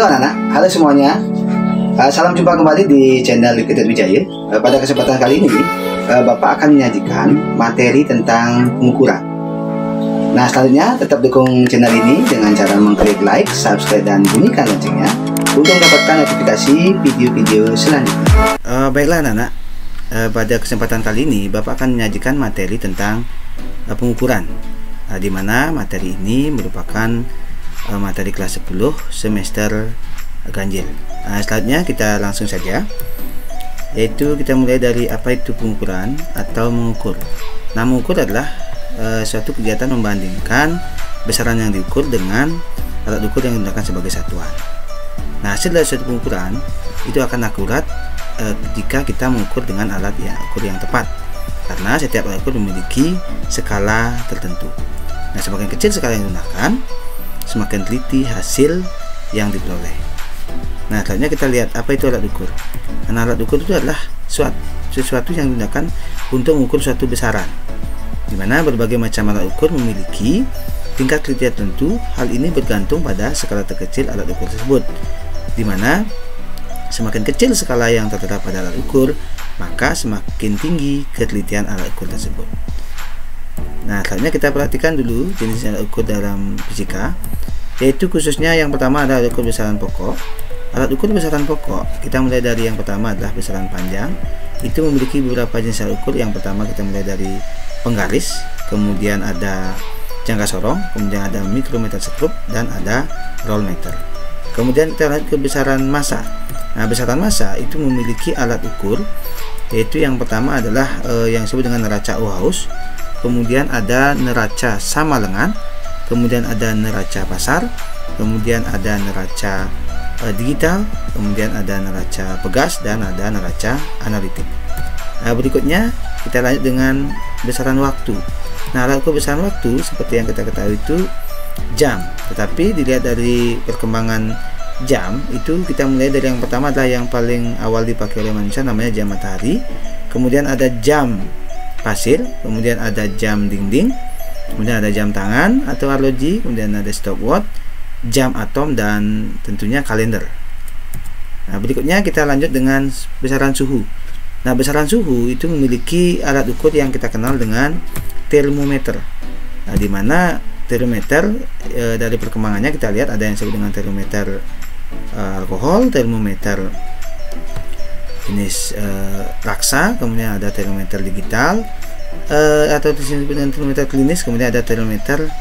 Halo anak-anak, halo semuanya. Salam jumpa kembali di channel Lipiter Wijaya. Pada kesempatan kali ini, Bapak akan menyajikan materi tentang pengukuran. Nah, selanjutnya tetap dukung channel ini dengan cara mengklik like, subscribe, dan bunyikan loncengnya untuk mendapatkan notifikasi video-video selanjutnya. Baiklah anak-anak, pada kesempatan kali ini Bapak akan menyajikan materi tentang pengukuran, di mana materi ini merupakan materi kelas 10 semester ganjil. Selanjutnya kita langsung saja, yaitu kita mulai dari apa itu pengukuran atau mengukur. Nah, mengukur adalah suatu kegiatan membandingkan besaran yang diukur dengan alat ukur yang digunakan sebagai satuan. Nah, hasil dari suatu pengukuran itu akan akurat jika kita mengukur dengan alat ukur yang tepat, karena setiap alat ukur memiliki skala tertentu. Nah, semakin kecil skala yang digunakan, semakin teliti hasil yang diperoleh. Nah, selanjutnya kita lihat apa itu alat ukur. Nah, alat ukur itu adalah sesuatu yang digunakan untuk mengukur suatu besaran, di mana berbagai macam alat ukur memiliki tingkat teliti tertentu. Hal ini bergantung pada skala terkecil alat ukur tersebut, di mana semakin kecil skala yang tertera pada alat ukur, maka semakin tinggi ketelitian alat ukur tersebut. Nah, selanjutnya kita perhatikan dulu jenis alat ukur dalam fisika, yaitu khususnya yang pertama adalah alat ukur besaran pokok. Alat ukur besaran pokok, kita mulai dari yang pertama adalah besaran panjang. Itu memiliki beberapa jenis alat ukur. Yang pertama kita mulai dari penggaris, kemudian ada jangka sorong, kemudian ada mikrometer sekrup, dan ada roll meter. Kemudian kita lanjut ke besaran massa. Nah, besaran massa itu memiliki alat ukur, yaitu yang pertama adalah yang disebut dengan neraca Ohaus, kemudian ada neraca sama lengan, kemudian ada neraca pasar, kemudian ada neraca digital, kemudian ada neraca pegas, dan ada neraca analitik. Nah, berikutnya kita lanjut dengan besaran waktu. Nah, alat ukur besaran waktu seperti yang kita ketahui itu jam, tetapi dilihat dari perkembangan jam itu, kita mulai dari yang pertama adalah yang paling awal dipakai oleh manusia, namanya jam matahari. Kemudian ada jam pasir, kemudian ada jam dinding, kemudian ada jam tangan atau arloji, kemudian ada stopwatch, jam atom, dan tentunya kalender. Nah, berikutnya kita lanjut dengan besaran suhu. Nah, besaran suhu itu memiliki alat ukur yang kita kenal dengan termometer. Nah, di mana termometer dari perkembangannya kita lihat ada yang disebut dengan termometer alkohol, termometer jenis raksa, kemudian ada termometer digital atau disebut dengan termometer klinis, kemudian ada termometer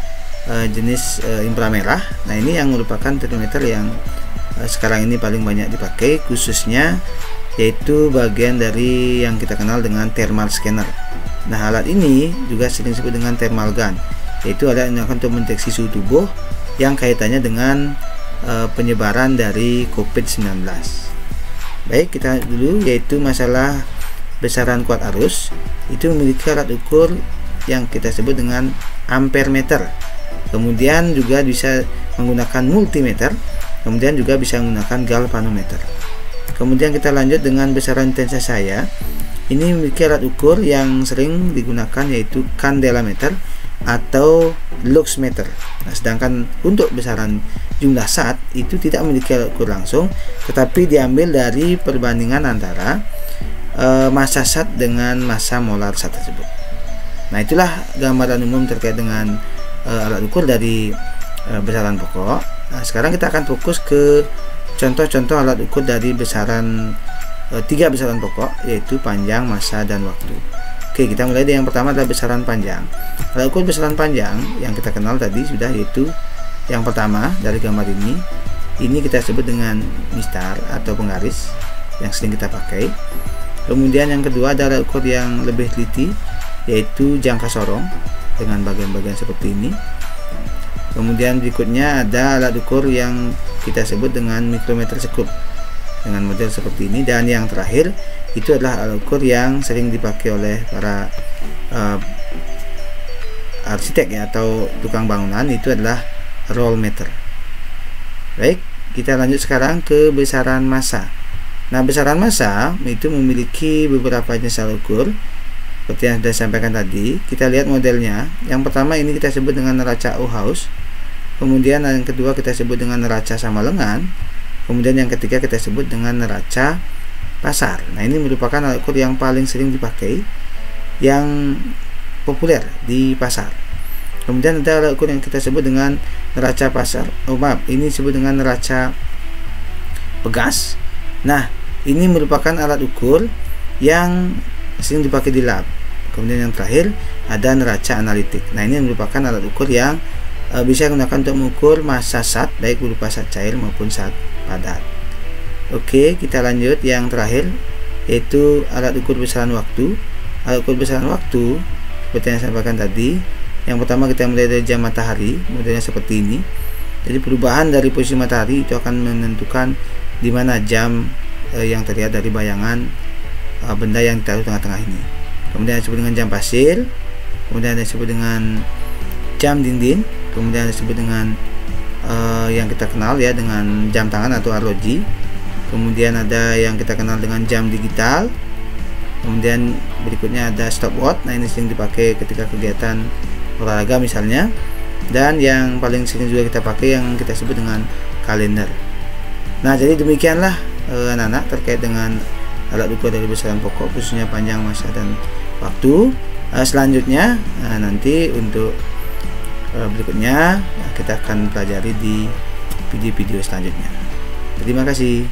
jenis inframerah. Nah, ini yang merupakan termometer yang sekarang ini paling banyak dipakai, khususnya yaitu bagian dari yang kita kenal dengan thermal scanner. Nah, alat ini juga sering disebut dengan thermal gun, yaitu alat yang digunakan untuk mendeteksi suhu tubuh yang kaitannya dengan penyebaran dari COVID-19. Baik, kita dulu yaitu masalah besaran kuat arus. Itu memiliki alat ukur yang kita sebut dengan ampere meter. Kemudian juga bisa menggunakan multimeter, kemudian juga bisa menggunakan galvanometer. Kemudian kita lanjut dengan besaran intensitas cahaya. Ini memiliki alat ukur yang sering digunakan, yaitu kandelameter atau luxmeter. Nah, sedangkan untuk besaran jumlah sat itu tidak memiliki alat ukur langsung, tetapi diambil dari perbandingan antara massa sat dengan massa molar sat tersebut. Nah, itulah gambaran umum terkait dengan alat ukur dari besaran pokok. Nah, sekarang kita akan fokus ke contoh-contoh alat ukur dari besaran tiga besaran pokok, yaitu panjang, massa, dan waktu. Oke, kita mulai dari yang pertama adalah besaran panjang. Alat ukur besaran panjang yang kita kenal tadi sudah, yaitu yang pertama dari gambar ini kita sebut dengan mistar atau penggaris yang sering kita pakai. Kemudian yang kedua adalah alat ukur yang lebih teliti, yaitu jangka sorong dengan bagian-bagian seperti ini. Kemudian berikutnya ada alat ukur yang kita sebut dengan mikrometer sekrup dengan model seperti ini. Dan yang terakhir itu adalah alat ukur yang sering dipakai oleh para arsitek atau tukang bangunan, itu adalah roll meter. Baik, kita lanjut sekarang ke besaran massa. Nah, besaran massa itu memiliki beberapa jenis alat ukur seperti yang sudah disampaikan tadi. Kita lihat modelnya. Yang pertama ini kita sebut dengan neraca Ohaus. Kemudian yang kedua kita sebut dengan neraca sama lengan. Kemudian yang ketiga kita sebut dengan neraca pasar. Nah, ini merupakan alat ukur yang paling sering dipakai, yang populer di pasar. Kemudian ada alat ukur yang kita sebut dengan neraca pasar. Ini disebut dengan neraca pegas. Nah, ini merupakan alat ukur yang sering dipakai di lab. Kemudian yang terakhir ada neraca analitik. Nah, ini merupakan alat ukur yang bisa digunakan untuk mengukur massa zat, baik berupa zat cair maupun zat padat. Oke, kita lanjut yang terakhir, yaitu alat ukur besaran waktu. Alat ukur besaran waktu seperti yang saya sampaikan tadi. Yang pertama kita mulai dari jam matahari, modelnya seperti ini. Jadi perubahan dari posisi matahari itu akan menentukan di mana jam yang terlihat dari bayangan benda yang ditaruh tengah-tengah ini. Kemudian disebut dengan jam pasir, kemudian disebut dengan jam dinding, kemudian disebut dengan yang kita kenal ya dengan jam tangan atau arloji. Kemudian ada yang kita kenal dengan jam digital. Kemudian berikutnya ada stopwatch. Nah, ini sering dipakai ketika kegiatan olahraga misalnya. Dan yang paling sering juga kita pakai yang kita sebut dengan kalender. Nah, jadi demikianlah anak-anak terkait dengan alat ukur dari besaran pokok, khususnya panjang, massa, dan waktu. Selanjutnya nanti untuk berikutnya kita akan pelajari di video-video selanjutnya. Terima kasih.